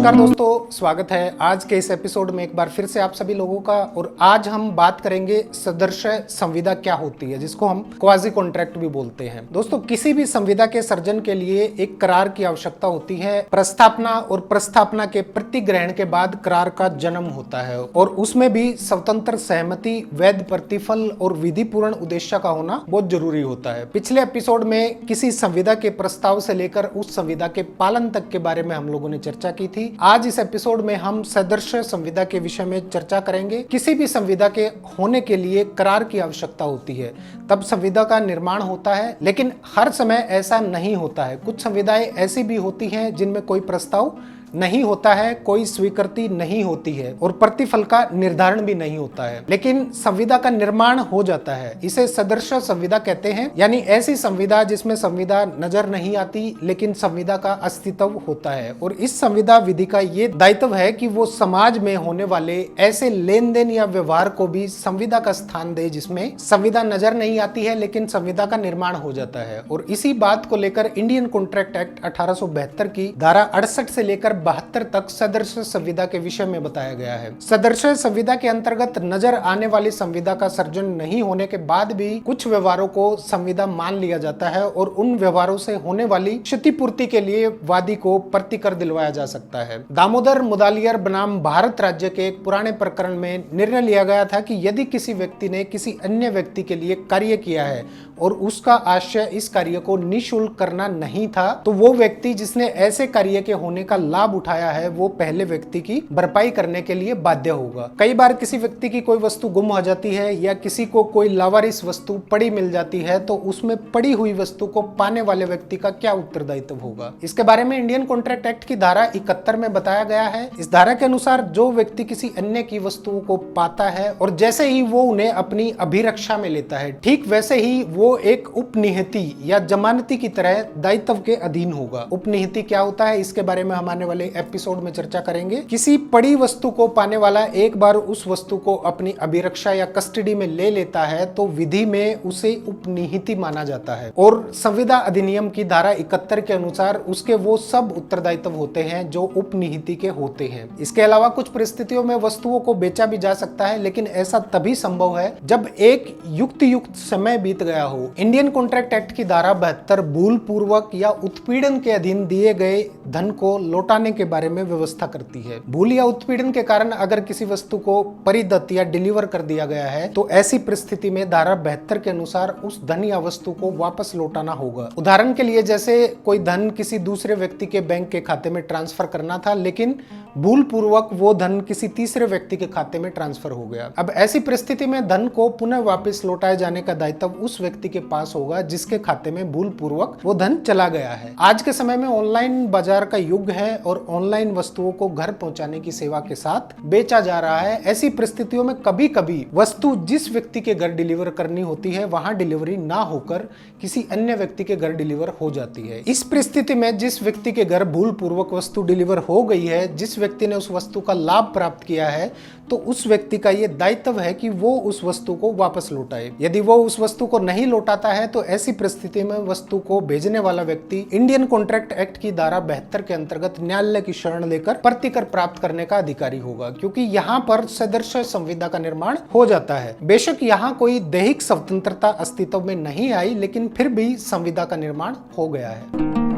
नमस्कार दोस्तों, स्वागत है आज के इस एपिसोड में एक बार फिर से आप सभी लोगों का। और आज हम बात करेंगे सदृश संविदा क्या होती है, जिसको हम क्वाजी कॉन्ट्रैक्ट भी बोलते हैं। दोस्तों, किसी भी संविदा के सर्जन के लिए एक करार की आवश्यकता होती है। प्रस्तावना और प्रस्तावना के प्रतिग्रहण के बाद करार का जन्म होता है और उसमें भी स्वतंत्र सहमति, वैध प्रतिफल और विधिपूर्ण उद्देश्य का होना बहुत जरूरी होता है। पिछले एपिसोड में किसी संविदा के प्रस्ताव से लेकर उस संविदा के पालन तक के बारे में हम लोगों ने चर्चा की थी। आज इस एपिसोड में हम सदृश संविदा के विषय में चर्चा करेंगे। किसी भी संविदा के होने के लिए करार की आवश्यकता होती है, तब संविदा का निर्माण होता है। लेकिन हर समय ऐसा नहीं होता है। कुछ संविदाएं ऐसी भी होती हैं जिनमें कोई प्रस्ताव नहीं होता है, कोई स्वीकृति नहीं होती है और प्रतिफल का निर्धारण भी नहीं होता है, लेकिन संविदा का निर्माण हो जाता है। इसे सदृश संविदा कहते हैं, यानी ऐसी संविदा जिसमें संविदा नजर नहीं आती लेकिन संविदा का अस्तित्व होता है। और इस संविदा विधि का ये दायित्व है कि वो समाज में होने वाले ऐसे लेन देन या व्यवहार को भी संविदा का स्थान दे जिसमें संविदा नजर नहीं आती है लेकिन संविदा का निर्माण हो जाता है। और इसी बात को लेकर इंडियन कॉन्ट्रैक्ट एक्ट 1872 की धारा 68 से लेकर 72 तक सदृश संविदा के विषय में बताया गया है। सदृश संविदा के अंतर्गत नजर आने वाली संविदा का सर्जन नहीं होने के बाद भी कुछ व्यवहारों को संविदा मान लिया जाता है और उन व्यवहारों से होने वाली क्षतिपूर्ति के लिए वादी को प्रतिकर दिलवाया जा सकता है। दामोदर मुदालियर बनाम भारत राज्य के एक पुराने प्रकरण में निर्णय लिया गया था कि यदि किसी व्यक्ति ने किसी अन्य व्यक्ति के लिए कार्य किया है और उसका आशय इस कार्य को निःशुल्क करना नहीं था, तो वो व्यक्ति जिसने ऐसे कार्य के होने का लाभ उठाया है वो पहले व्यक्ति की भरपाई करने के लिए बाध्य होगा। कई बार किसी व्यक्ति की कोई वस्तु गुम हो जाती है या किसी को कोई लावारिस वस्तु पड़ी मिल जाती है, तो उसमें पड़ी हुई वस्तु को पाने वाले व्यक्ति का क्या उत्तरदायित्व होगा। इसके बारे में इंडियन कॉन्ट्रैक्ट एक्ट की धारा 71 में बताया गया है। इस धारा के अनुसार जो व्यक्ति किसी अन्य की वस्तुओं को पाता है और जैसे ही वो उन्हें अपनी अभिरक्षा में लेता है, ठीक वैसे ही वो एक उपनिहिती या जमानती की तरह दायित्व के अधीन होगा। उपनिहिती क्या होता है, इसके बारे में हम आने वाले एपिसोड में चर्चा करेंगे। किसी पड़ी वस्तु को पाने वाला एक बार उस वस्तु को अपनी अभिरक्षा या कस्टडी में ले लेता है तो विधि में उसे उपनिहिती माना जाता है और संविदा अधिनियम की धारा 71 के अनुसार उसके वो सब उत्तरदायित्व होते हैं जो उपनिहिती के होते हैं। इसके अलावा कुछ परिस्थितियों में वस्तुओं को बेचा भी जा सकता है, लेकिन ऐसा तभी संभव है जब एक युक्त समय बीत गया हो। इंडियन कॉन्ट्रैक्ट एक्ट की धारा 72 भूल पूर्वक या उत्पीड़न के अधीन दिए गए धन को लौटाने के बारे में व्यवस्था करती है। भूल या उत्पीड़न के कारण अगर किसी वस्तु को परिदत्त या डिलीवर कर दिया गया है तो ऐसी परिस्थिति में धारा 72 के अनुसार उस धन या वस्तु को वापस लौटाना होगा। उदाहरण के लिए, जैसे कोई धन किसी दूसरे व्यक्ति के बैंक के खाते में ट्रांसफर करना था, लेकिन भूल पूर्वक वो धन किसी तीसरे व्यक्ति के खाते में ट्रांसफर हो गया। अब ऐसी परिस्थिति में धन को पुनः वापस लौटाए जाने का दायित्व उस व्यक्ति के पास होगा जिसके खाते में भूल पूर्वक वो धन चला गया है। आज के समय में ऑनलाइन बाजार का युग है और ऑनलाइन वस्तुओं को घर पहुंचाने की सेवा के साथ बेचा जा रहा है। ऐसी परिस्थितियों में कभी कभी वस्तु जिस व्यक्ति के घर डिलीवर करनी होती है वहां डिलीवरी ना होकर किसी अन्य व्यक्ति के घर डिलीवर हो जाती है। इस परिस्थिति में जिस व्यक्ति के घर भूल पूर्वक वस्तु डिलीवर हो गई है, जिस व्यक्ति ने उस वस्तु का लाभ प्राप्त किया है, तो उस व्यक्ति का यह दायित्व है कि वो उस वस्तु को वापस लौटाए। यदि वो उस वस्तु को नहीं लौटाता है तो ऐसी परिस्थिति में वस्तु को भेजने वाला व्यक्ति इंडियन कॉन्ट्रैक्ट एक्ट की धारा 72 के अंतर्गत न्यायालय की शरण लेकर प्रतिकर प्राप्त करने का अधिकारी होगा, क्योंकि यहाँ पर सदृश संविदा का निर्माण हो जाता है। बेशक यहाँ कोई दैहिक स्वतंत्रता अस्तित्व में नहीं आई, लेकिन फिर भी संविदा का निर्माण हो गया है।